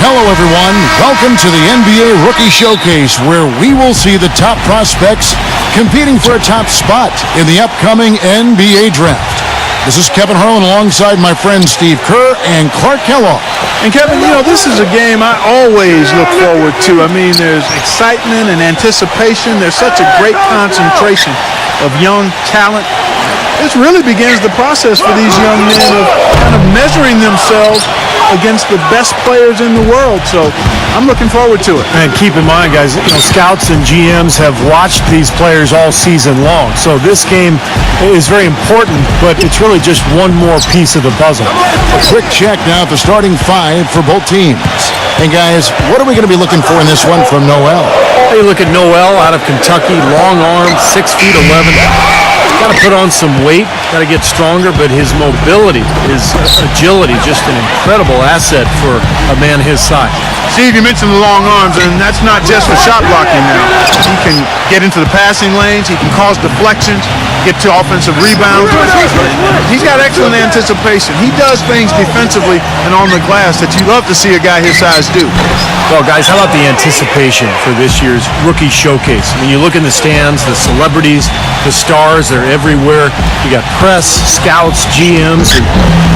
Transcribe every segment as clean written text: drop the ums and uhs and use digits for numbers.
Hello, everyone. Welcome to the NBA Rookie Showcase, where we will see the top prospects competing for a top spot in the upcoming NBA Draft. This is Kevin Harlan alongside my friends Steve Kerr and Clark Kellogg. And Kevin, you know, this is a game I always look forward to. I mean, there's excitement and anticipation. There's such a great concentration of young talent. This really begins the process for these young men of kind of measuring themselves against the best players in the world. So I'm looking forward to it. And keep in mind, guys, you know, scouts and GMs have watched these players all season long. So this game is very important, but it's really just one more piece of the puzzle. A quick check now at the starting five for both teams. And guys, what are we going to be looking for in this one from Noel? You look at Noel out of Kentucky, long arm, 6'11". Got to put on some weight, got to get stronger, but his mobility, his agility, just an incredible asset for a man his size. Steve, you mentioned the long arms, and that's not just for shot blocking now. He can get into the passing lanes, he can cause deflections, get to offensive rebounds. He's got excellent anticipation. He does things defensively and on the glass that you love to see a guy his size do. Well, guys, how about the anticipation for this year's Rookie Showcase? When you look in the stands, the celebrities, the stars, they're everywhere. You got press, scouts, GMs, and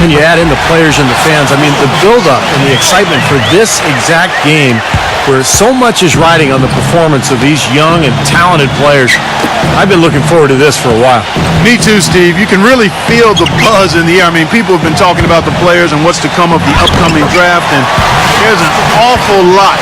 then you add in the players and the fans. I mean, the build-up and the excitement for this exact game, where so much is riding on the performance of these young and talented players. I've been looking forward to this for a while. Me too, Steve. You can really feel the buzz in the air. I mean, people have been talking about the players and what's to come of the upcoming draft, and there's an awful lot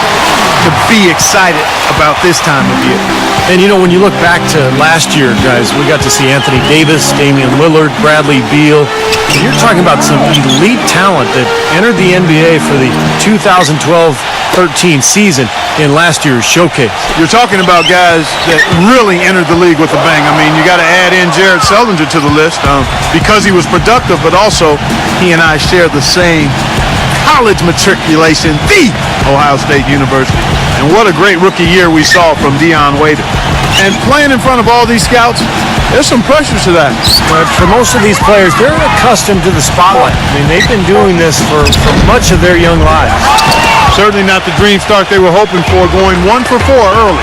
to be excited about this time of year. And you know, when you look back to last year, guys, we got to see Anthony Davis, Damian Lillard, Bradley Beal. And you're talking about some elite talent that entered the NBA for the 2012-13 season in last year's showcase. You're talking about guys that really entered the league with a bang. I mean, you got to add in Jared Sullinger to the list because he was productive, but also he and I share the same college matriculation, the Ohio State University. And what a great rookie year we saw from Dion Waiters. And playing in front of all these scouts, there's some pressure to that. But for most of these players, they're accustomed to the spotlight. I mean, they've been doing this for much of their young lives. Certainly not the dream start they were hoping for, going 1 for 4 early.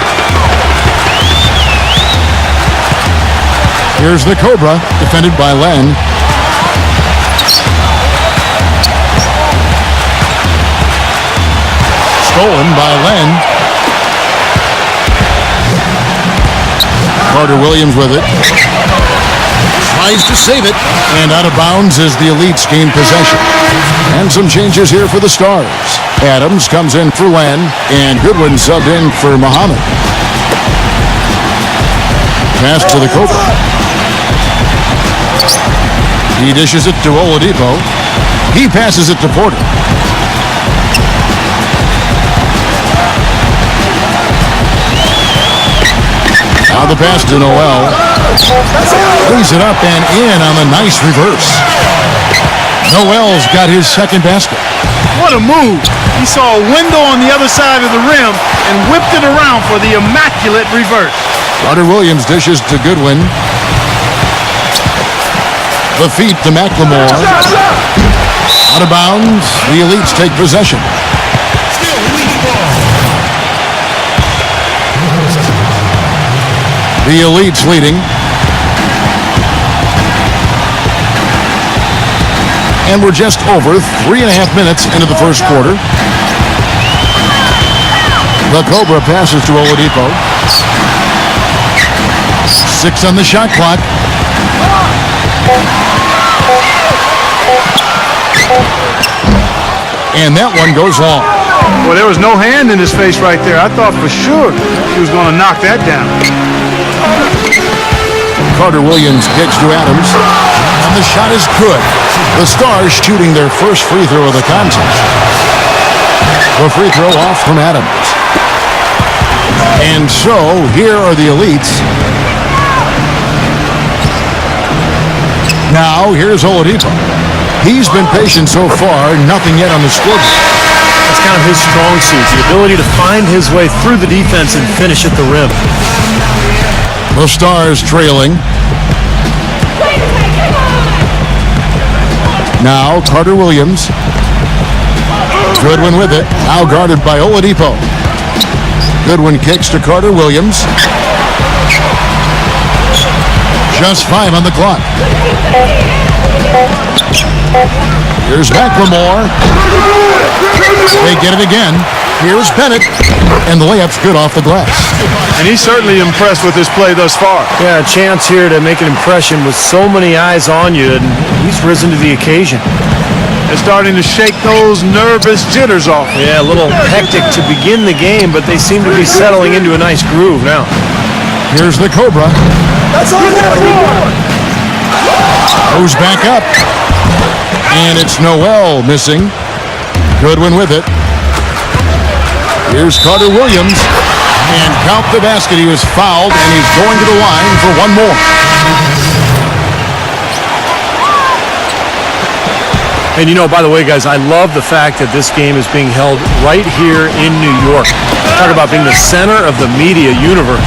Here's the Cobra, defended by Len. Stolen by Len. Carter Williams with it. Tries to save it. And out of bounds as the Elites gain possession. And some changes here for the Stars. Adams comes in for Len. And Goodwin subbed in for Muhammad. Pass to the Cobra. He dishes it to Oladipo. He passes it to Porter. Now the pass to Noel. Brings it up and in on the nice reverse. Noel's got his second basket. What a move. He saw a window on the other side of the rim and whipped it around for the immaculate reverse. Carter Williams dishes to Goodwin. The feet to McLemore. Out of bounds. The Elites take possession. The Elites leading. And we're just over 3.5 minutes into the first quarter. The Cobra passes to Oladipo. 6 on the shot clock. And that one goes long. Well, there was no hand in his face right there. I thought for sure he was going to knock that down. Carter Williams kicks to Adams. And the shot is good. The Stars shooting their first free throw of the contest. The free throw off from Adams. And so, here are the Elites. Now, here's Oladipo. He's been patient so far, nothing yet on the scoreboard. That's kind of his strong suit, the ability to find his way through the defense and finish at the rim. The Stars trailing. Now, Carter Williams. Goodwin with it. Now guarded by Oladipo. Goodwin kicks to Carter Williams. Just 5 on the clock. Here's McLemore. They get it again. Here's Bennett. And the layup's good off the glass. And he's certainly impressed with his play thus far. Yeah, a chance here to make an impression with so many eyes on you, and he's risen to the occasion. They're starting to shake those nervous jitters off. Yeah, a little hectic to begin the game, but they seem to be settling into a nice groove now. Here's the Cobra. Goes back up. And it's Noel missing. Goodwin with it. Here's Carter Williams. And count the basket. He was fouled, and he's going to the line for one more. And you know, by the way, guys, I love the fact that this game is being held right here in New York. Talk about being the center of the media universe.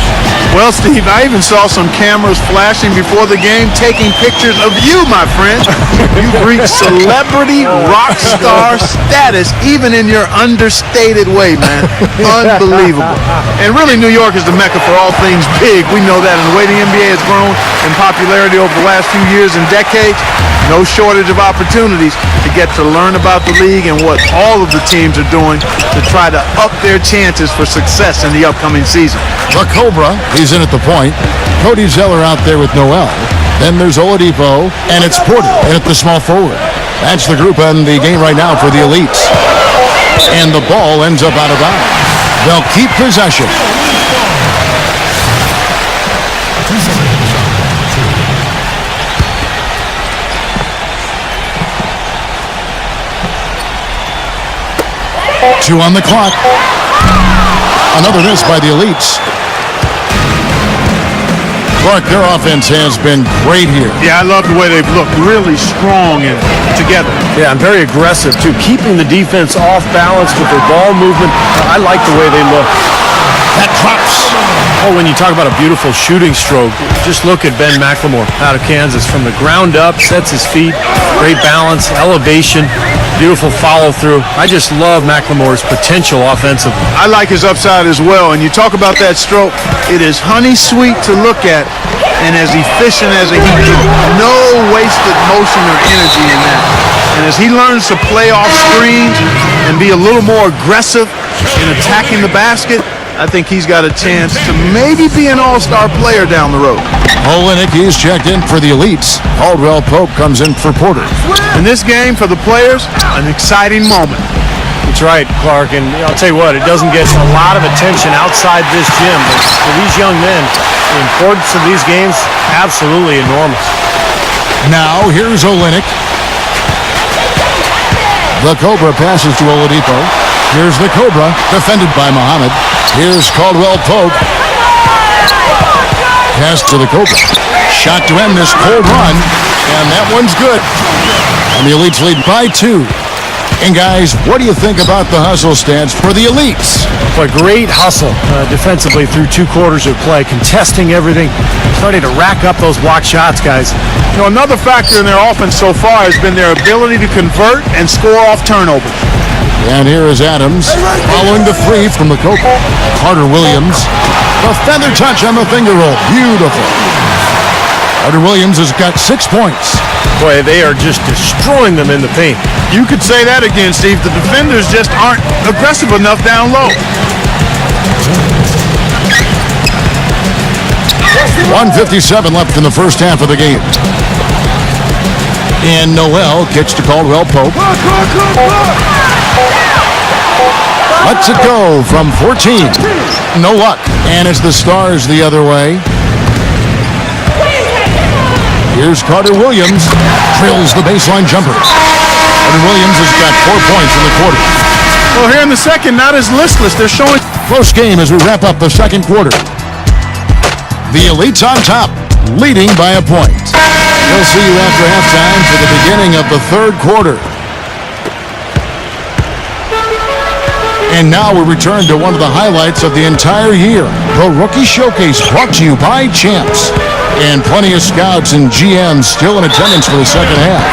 Well, Steve, I even saw some cameras flashing before the game taking pictures of you, my friend. You've reached celebrity rock star status, even in your understated way, man. Unbelievable. And really, New York is the mecca for all things big. We know that. And the way the NBA has grown in popularity over the last few years and decades, no shortage of opportunities to get to learn about the league and what all of the teams are doing to try to up their chances for success in the upcoming season. The Cobra, he's in at the point. Cody Zeller out there with Noel. Then there's Oladipo, and it's Porter in at the small forward. That's the group in the game right now for the Elites. And the ball ends up out of bounds. They'll keep possession. Two on the clock. Another miss by the Elites. Clark, their offense has been great here. Yeah, I love the way they've looked. Really strong and together. Yeah, and very aggressive, too. Keeping the defense off balance with their ball movement. I like the way they look. That drops. Oh, when you talk about a beautiful shooting stroke, just look at Ben McLemore out of Kansas. From the ground up, sets his feet, great balance, elevation, beautiful follow-through. I just love McLemore's potential offensively. I like his upside as well. And you talk about that stroke, it is honey sweet to look at and as efficient as a heat. No wasted motion or energy in that. And as he learns to play off screens and be a little more aggressive in attacking the basket, I think he's got a chance to maybe be an all-star player down the road. Olenek, he's checked in for the Elites. Caldwell Pope comes in for Porter. In this game, for the players, an exciting moment. That's right, Clark, and I'll tell you what, it doesn't get a lot of attention outside this gym, but for these young men, the importance of these games, absolutely enormous. Now, here's Olenek. The Cobra passes to Oladipo. Here's the Cobra, defended by Muhammad. Here's Caldwell Pope. Pass to the Cobra. Shot to end this cold run, and that one's good. And the Elites lead by 2. And guys, what do you think about the hustle stats for the Elites? Boy, great hustle defensively through 2 quarters of play, contesting everything, starting to rack up those block shots, guys. You know, another factor in their offense so far has been their ability to convert and score off turnovers. And here is Adams following the 3 from the Cobra. Carter Williams, the feather touch on the finger roll. Beautiful. Carter Williams has got 6 points. Boy, they are just destroying them in the paint. You could say that again, Steve. The defenders just aren't aggressive enough down low. 1:57 left in the first half of the game. And Noel kicks to Caldwell Pope. Lets it go from 14. No luck. And it's the Stars the other way. Here's Carter Williams. Drills the baseline jumper. Carter Williams has got 4 points in the quarter. Well, here in the second, not as listless. They're showing Close game as we wrap up the second quarter. The Elites on top, leading by a point. We'll see you after halftime for the beginning of the third quarter. And now we return to one of the highlights of the entire year. The Rookie Showcase brought to you by Champs. And plenty of scouts and GMs still in attendance for the second half.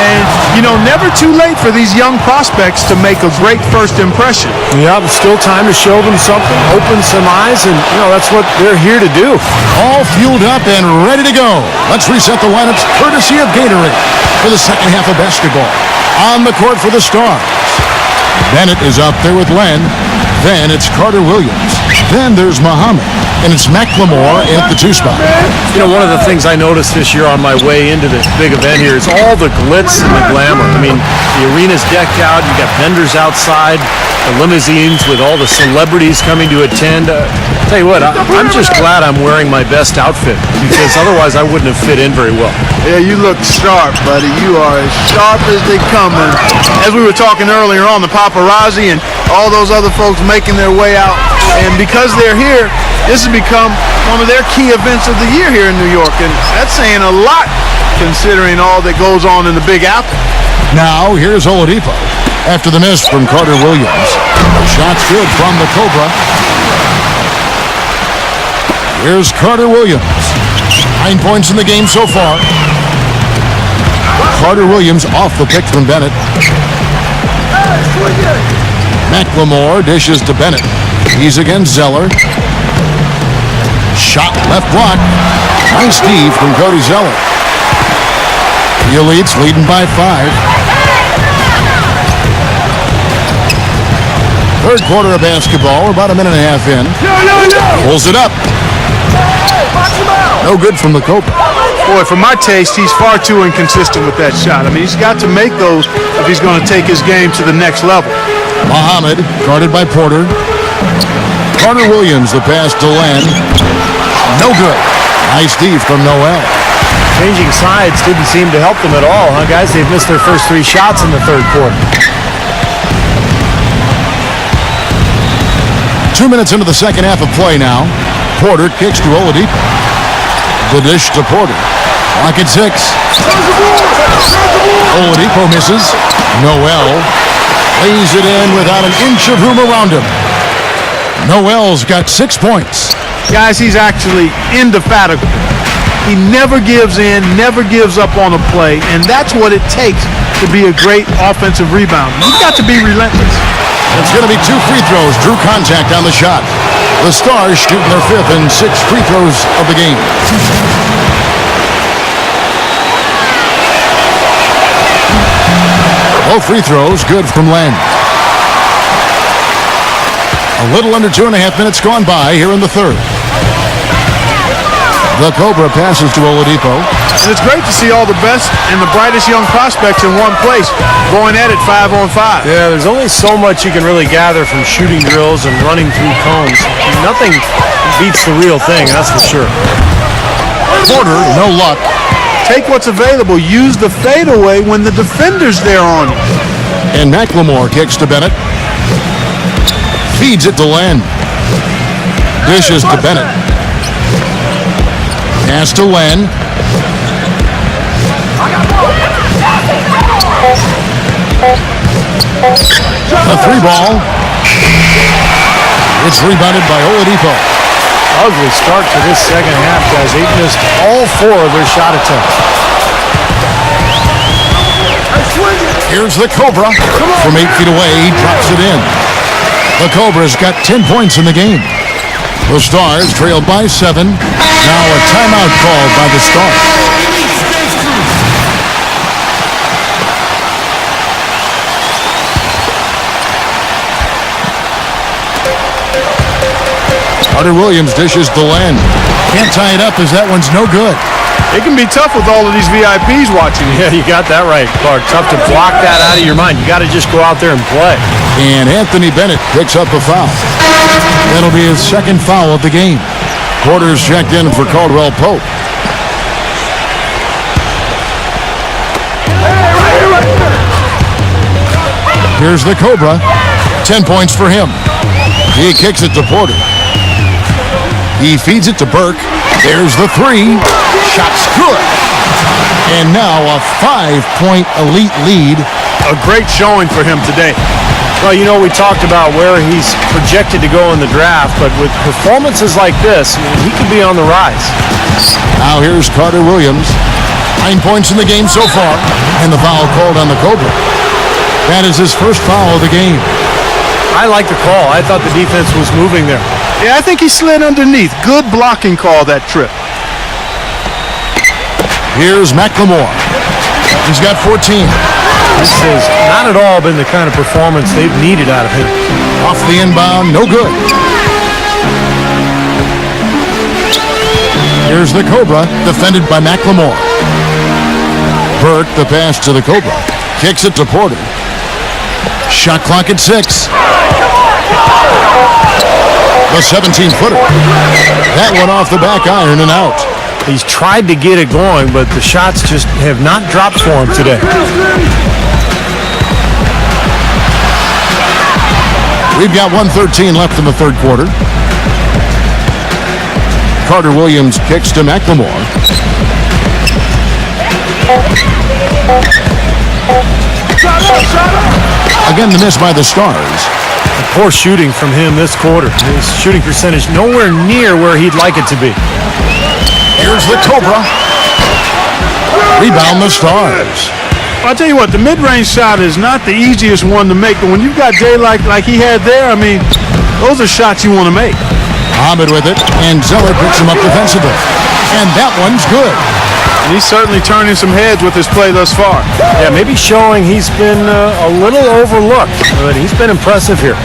And You know, never too late for these young prospects to make a great first impression. Yeah, but still time to show them something, open some eyes, and, you know, that's what they're here to do. All fueled up and ready to go. Let's reset the lineups courtesy of Gatorade for the second half of basketball. On the court for the Stars, Bennett is up there with Len. Then it's Carter Williams. Then there's Muhammad. And it's McLemore in at the 2 spot. You know, one of the things I noticed this year on my way into this big event here is all the glitz and the glamour. I mean, the arena's decked out. You got vendors outside, the limousines with all the celebrities coming to attend. Tell you what, I'm just glad I'm wearing my best outfit, because otherwise I wouldn't have fit in very well. Yeah, you look sharp, buddy. You are as sharp as they come. And as we were talking earlier on, the paparazzi and all those other folks making their way out. And because they're here, this has become one of their key events of the year here in New York. And that's saying a lot considering all that goes on in the Big Apple. Now, here's Oladipo. After the miss from Carter Williams. Shot's good from the Cobra. Here's Carter Williams. 9 points in the game so far. Carter Williams off the pick from Bennett. McLemore dishes to Bennett. He's against Zeller. Shot left block. Nice D from Cody Zeller. The Elites leading by 5. Third quarter of basketball. We're about a minute and a half in. Pulls it up. No good from the Cobra. Boy, for my taste, he's far too inconsistent with that shot. I mean, he's got to make those if he's going to take his game to the next level. Muhammad, guarded by Porter. Carter Williams, the pass to Len. No good. Nice D from Noel. Changing sides didn't seem to help them at all, huh, guys? They've missed their first 3 shots in the third quarter. 2 minutes into the second half of play now. Porter kicks to Oladipo. The dish to Porter. Clock at 6. Oladipo misses. Noel lays it in without an inch of room around him. Noel's got 6 points. Guys, he's actually indefatigable. He never gives in, never gives up on a play, and that's what it takes to be a great offensive rebounder. You've got to be relentless. It's going to be 2 free throws. Drew contact on the shot. The Stars shooting their 5th and 6th free throws of the game. Both free throws good from Len. A little under 2.5 minutes gone by here in the third. The Cobra passes to Oladipo. And it's great to see all the best and the brightest young prospects in one place going at it 5-on-5. Yeah, there's only so much you can really gather from shooting drills and running through cones. Nothing beats the real thing, that's for sure. Porter, no luck. Take what's available. Use the fadeaway when the defender's there on you. And McLemore kicks to Bennett. Feeds it to Len. Dishes to Bennett. Pass to Len. A 3 ball. It's rebounded by Oladipo. Ugly start to this second half, guys. They've missed all 4 of their shot attempts. Here's the Cobra. From 8 feet away, he drops it in. The Cobra's got 10 points in the game. The Stars trailed by 7. Now a timeout called by the Stars. Carter Williams dishes to Len. Can't tie it up as that one's no good. It can be tough with all of these VIPs watching you. Yeah, you got that right, Clark. Tough to block that out of your mind. You got to just go out there and play. And Anthony Bennett picks up a foul. That'll be his 2nd foul of the game. Porter's checked in for Caldwell Pope. Here's the Cobra. 10 points for him. He kicks it to Porter. He feeds it to Burke. There's the 3. Shot's good. And now a 5-point elite lead. A great showing for him today. Well, you know, we talked about where he's projected to go in the draft, but with performances like this, he could be on the rise. Now here's Carter Williams. 9 points in the game so far, and the foul called on the Cobra. That is his first foul of the game. I like the call. I thought the defense was moving there. Yeah, I think he slid underneath. Good blocking call that trip. Here's McLemore. He's got 14. This has not at all been the kind of performance they've needed out of him. Off the inbound, no good. Here's the Cobra, defended by McLemore. Burke, the pass to the Cobra. Kicks it to Porter. Shot clock at 6. The 17-footer. That went off the back iron and out. He's tried to get it going, but the shots just have not dropped for him today. We've got 1:13 left in the third quarter. Carter Williams kicks to McLemore. Again, the miss by the Stars. Poor shooting from him this quarter. His shooting percentage nowhere near where he'd like it to be. Here's the Cobra. Rebound the Stars. I'll tell you what, the mid-range shot is not the easiest one to make, but when you've got Jay like he had there, I mean, those are shots you want to make. Ahmed with it, and Zeller picks him up defensively. And that one's good. And he's certainly turning some heads with his play thus far. Yeah, maybe showing he's been a little overlooked, but he's been impressive here.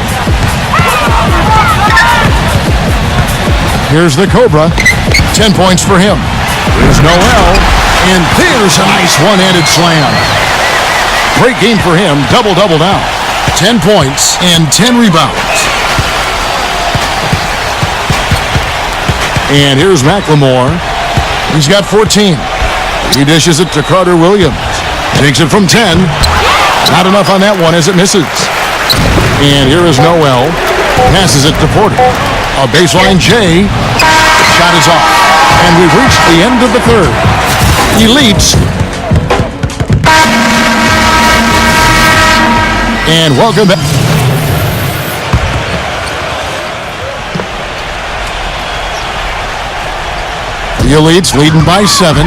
Here's the Cobra. 10 points for him. Here's Noel. And there's a nice one-handed slam. Great game for him. Double-double now. 10 points and 10 rebounds. And here's McLemore. He's got 14. He dishes it to Carter Williams. Takes it from 10. Not enough on that one as it misses. And here is Noel. Passes it to Porter. A baseline J. Shot is off. And we've reached the end of the third. Elites. And welcome back. The Elites leading by 7.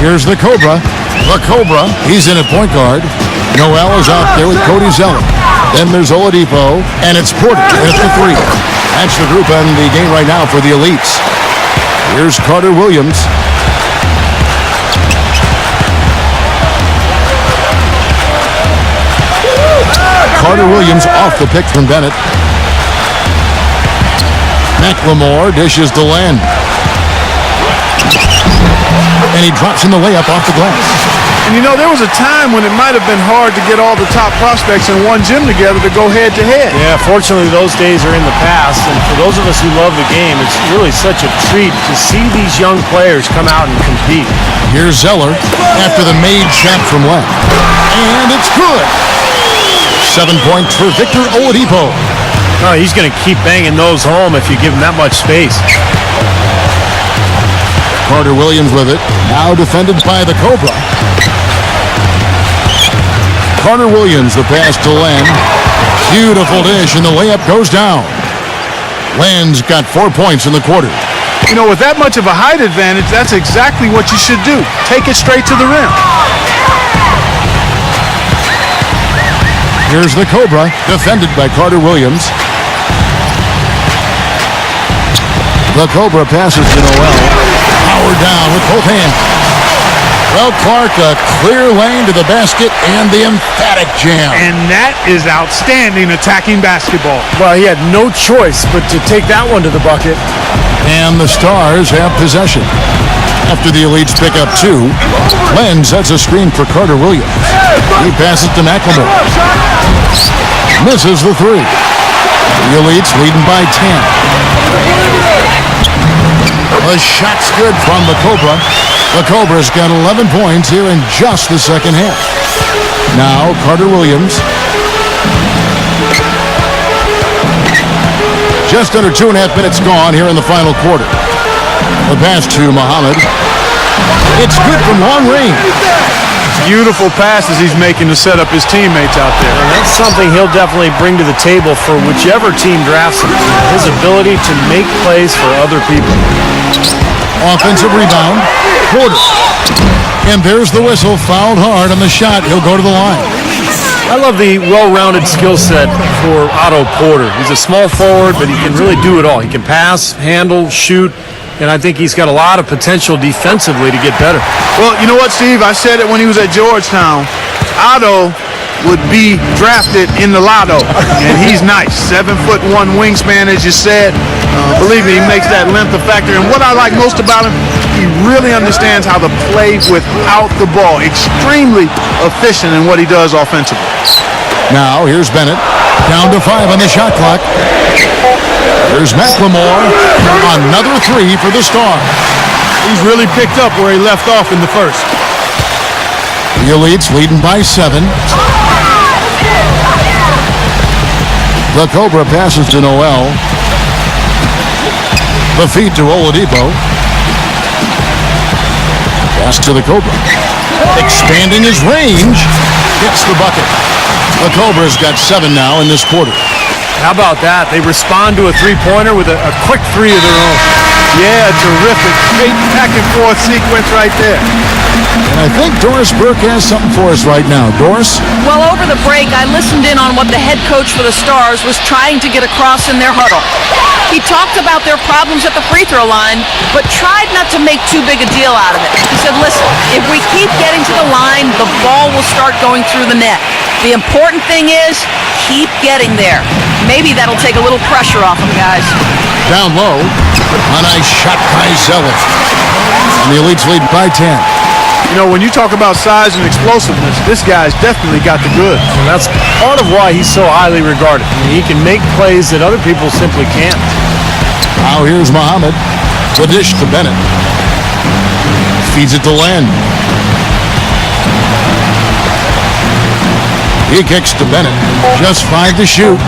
Here's the Cobra. The Cobra, he's in at point guard. Noel is out there with Cody Zeller. Then there's Oladipo, and it's Porter at the 3. That's the group in the game right now for the Elites. Here's Carter Williams. Carter Williams off the pick from Bennett. McLemore dishes to Len. And he drops in the layup off the glass. And you know, there was a time when it might have been hard to get all the top prospects in one gym together to go head-to-head. Yeah, fortunately those days are in the past, and for those of us who love the game, it's really such a treat to see these young players come out and compete. Here's Zeller after the made shot from left. And it's good. 7 points for Victor Oladipo. Oh, he's going to keep banging those home if you give him that much space. Carter Williams with it. Now defended by the Cobra. Carter Williams, the pass to Len. Beautiful dish, and the layup goes down. Len's got 4 points in the quarter. You know, with that much of a height advantage, that's exactly what you should do. Take it straight to the rim. Here's the Cobra, defended by Carter Williams. The Cobra passes to Noel. Powered down with both hands. Well, Clark, a clear lane to the basket and the emphatic jam. And that is outstanding attacking basketball. Well, he had no choice but to take that one to the bucket. And the Stars have possession. After the Elites pick up 2, Len sets a screen for Carter Williams. He passes to McLemore. Misses the 3. The Elites leading by 10. The shot's good from the Cobra. The Cobra's got 11 points here in just the second half. Now Carter Williams. Just under 2.5 minutes gone here in the final quarter. The pass to Muhammad. It's good from long range. Beautiful passes he's making to set up his teammates out there. And that's something he'll definitely bring to the table for whichever team drafts him. His ability to make plays for other people. Offensive rebound. Porter. And there's the whistle. Fouled hard on the shot. He'll go to the line. I love the well-rounded skill set for Otto Porter. He's a small forward, but he can really do it all. He can pass, handle, shoot, and I think he's got a lot of potential defensively to get better. Well, you know what, Steve? I said it when he was at Georgetown. Otto would be drafted in the lotto, and he's nice. 7'1" wingspan, as you said. Believe me, he makes that length a factor. And what I like most about him, he really understands how to play without the ball. Extremely efficient in what he does offensively. Now, here's Bennett. Down to 5 on the shot clock. There's McLemore. Another 3 for the Star. He's really picked up where he left off in the first. The Elites leading by 7. The Cobra passes to Noel. The feed to Oladipo. Pass to the Cobra. Expanding his range. Gets the bucket. The Cobra's got 7 now in this quarter. How about that? They respond to a three-pointer with a quick 3 of their own. Yeah, terrific. Great back-and-forth sequence right there. And I think Doris Burke has something for us right now. Doris? Well, over the break, I listened in on what the head coach for the Stars was trying to get across in their huddle. He talked about their problems at the free throw line, but tried not to make too big a deal out of it. He said, listen, if we keep getting to the line, the ball will start going through the net. The important thing is keep getting there. Maybe that'll take a little pressure off them, guys. Down low. A nice shot by Zeller. And the Elites lead by 10. You know, when you talk about size and explosiveness, this guy's definitely got the goods. And that's part of why he's so highly regarded. I mean, he can make plays that other people simply can't. Now here's Muhammad. The dish to Bennett. Feeds it to Len. He kicks to Bennett. Just 5 to shoot.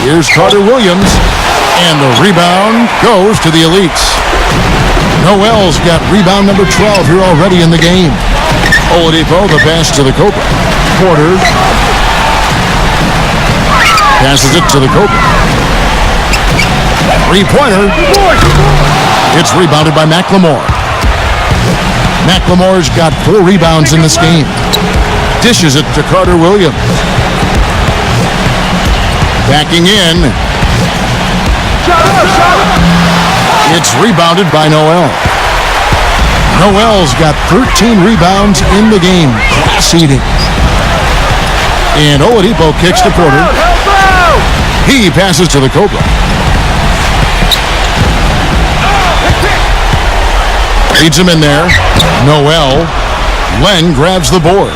Here's Carter Williams. And the rebound goes to the Elites. Noel's got rebound number 12 here already in the game. Oladipo, the pass to the Cobra. Porter passes it to the Cobra. Three-pointer. It's rebounded by McLemore. McLemore's got 4 rebounds in this game. Dishes it to Carter Williams. Backing in. It's rebounded by Noel. Noel's got 13 rebounds in the game. Class eating. And Oladipo kicks to Porter. He passes to the Cobra. Leads him in there. Noel. Len grabs the board.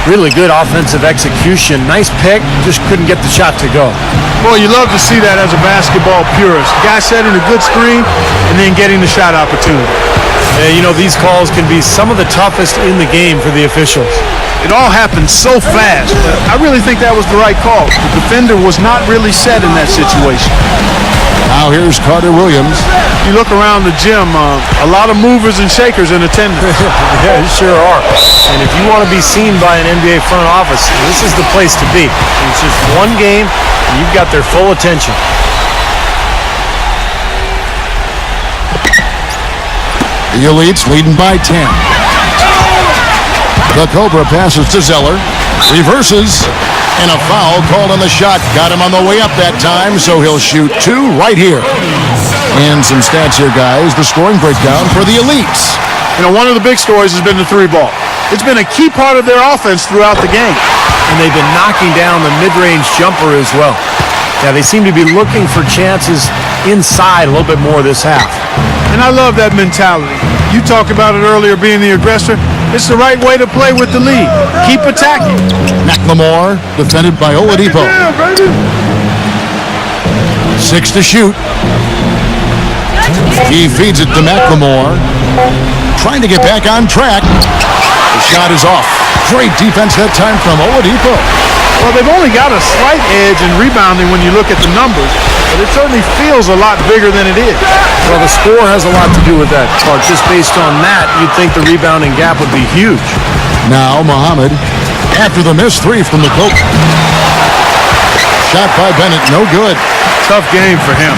Really good offensive execution. Nice pick, just couldn't get the shot to go. Boy, you love to see that as a basketball purist. Guy setting a good screen and then getting the shot opportunity. Yeah, you know, these calls can be some of the toughest in the game for the officials. It all happened so fast, but I really think that was the right call. The defender was not really set in that situation. Now here's Carter Williams. You look around the gym, a lot of movers and shakers in attendance. Yeah, you sure are. And if you want to be seen by an NBA front office, this is the place to be. It's just one game, and you've got their full attention. The Elites leading by 10. The Cobra passes to Zeller. Reverses. And a foul called on the shot. Got him on the way up that time, so he'll shoot 2 right here. And some stats here, guys. The scoring breakdown for the Elites. You know, one of the big stories has been the 3-ball. It's been a key part of their offense throughout the game. And they've been knocking down the mid-range jumper as well. Yeah, they seem to be looking for chances inside a little bit more this half. And I love that mentality. You talked about it earlier, being the aggressor. It's the right way to play with the lead. Keep attacking. McLemore defended by Oladipo. 6 to shoot. He feeds it to McLemore. Trying to get back on track. The shot is off. Great defense that time from Oladipo. Well, they've only got a slight edge in rebounding when you look at the numbers, but it certainly feels a lot bigger than it is. Well, the score has a lot to do with that, Clark. Just based on that, you'd think the rebounding gap would be huge. Now Muhammad, after the missed three from the Coke. Shot by Bennett, no good. Tough game for him.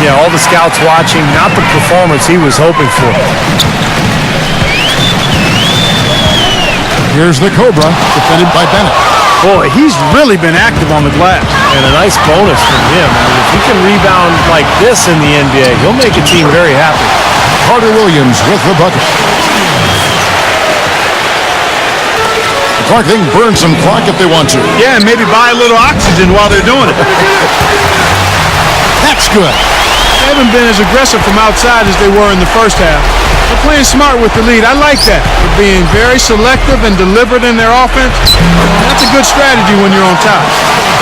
Yeah, all the scouts watching, not the performance he was hoping for. Here's the Cobra, defended by Bennett. Boy, he's really been active on the glass. And a nice bonus from him. I mean, if he can rebound like this in the NBA, he'll make a team very happy. Carter Williams with the bucket. Clark, they can burn some clock if they want to. Yeah, and maybe buy a little oxygen while they're doing it. That's good. They haven't been as aggressive from outside as they were in the first half. They're playing smart with the lead. I like that. They're being very selective and deliberate in their offense. That's a good strategy when you're on top.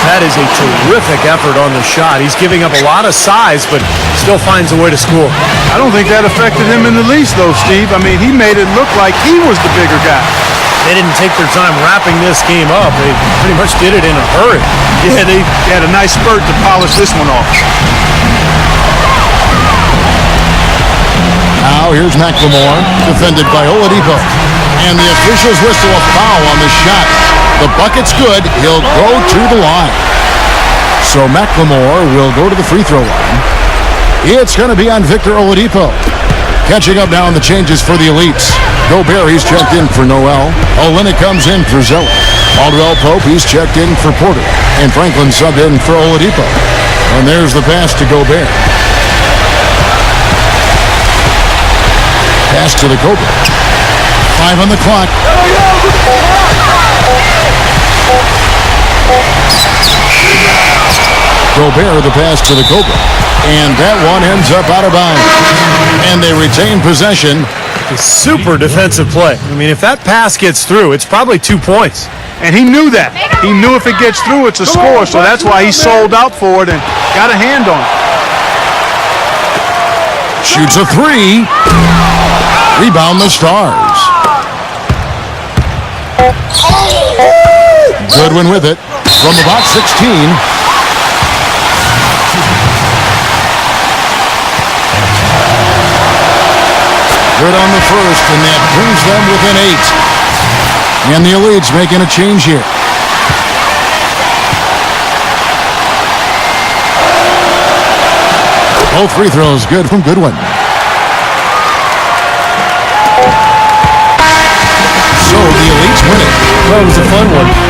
That is a terrific effort on the shot. He's giving up a lot of size, but still finds a way to score. I don't think that affected him in the least, though, Steve. I mean, he made it look like he was the bigger guy. They didn't take their time wrapping this game up. They pretty much did it in a hurry. Yeah, they had a nice spurt to polish this one off. Now here's McLemore, defended by Oladipo. And the officials whistle a foul on the shot. The bucket's good. He'll go to the line. So McLemore will go to the free throw line. It's going to be on Victor Oladipo. Catching up now on the changes for the elites. Gobert, he's checked in for Noel. Olynyk comes in for Zeller. Aldwell Pope, he's checked in for Porter. And Franklin subbed in for Oladipo. And there's the pass to Gobert. Pass to the Cobra. 5 on the clock. Gobert, the pass to the Cobra. And that one ends up out of bounds. And they retain possession. A super defensive play. I mean, if that pass gets through, it's probably 2 points. And he knew that. He knew if it gets through, it's a score. So that's why he sold out for it and got a hand on it. Shoots a three. Rebound the Stars. Goodwin with it from about 16. Good on the first, and that brings them within 8. And the elites making a change here. Both free throws good from Goodwin. So the elites win it. Well, it was a fun one.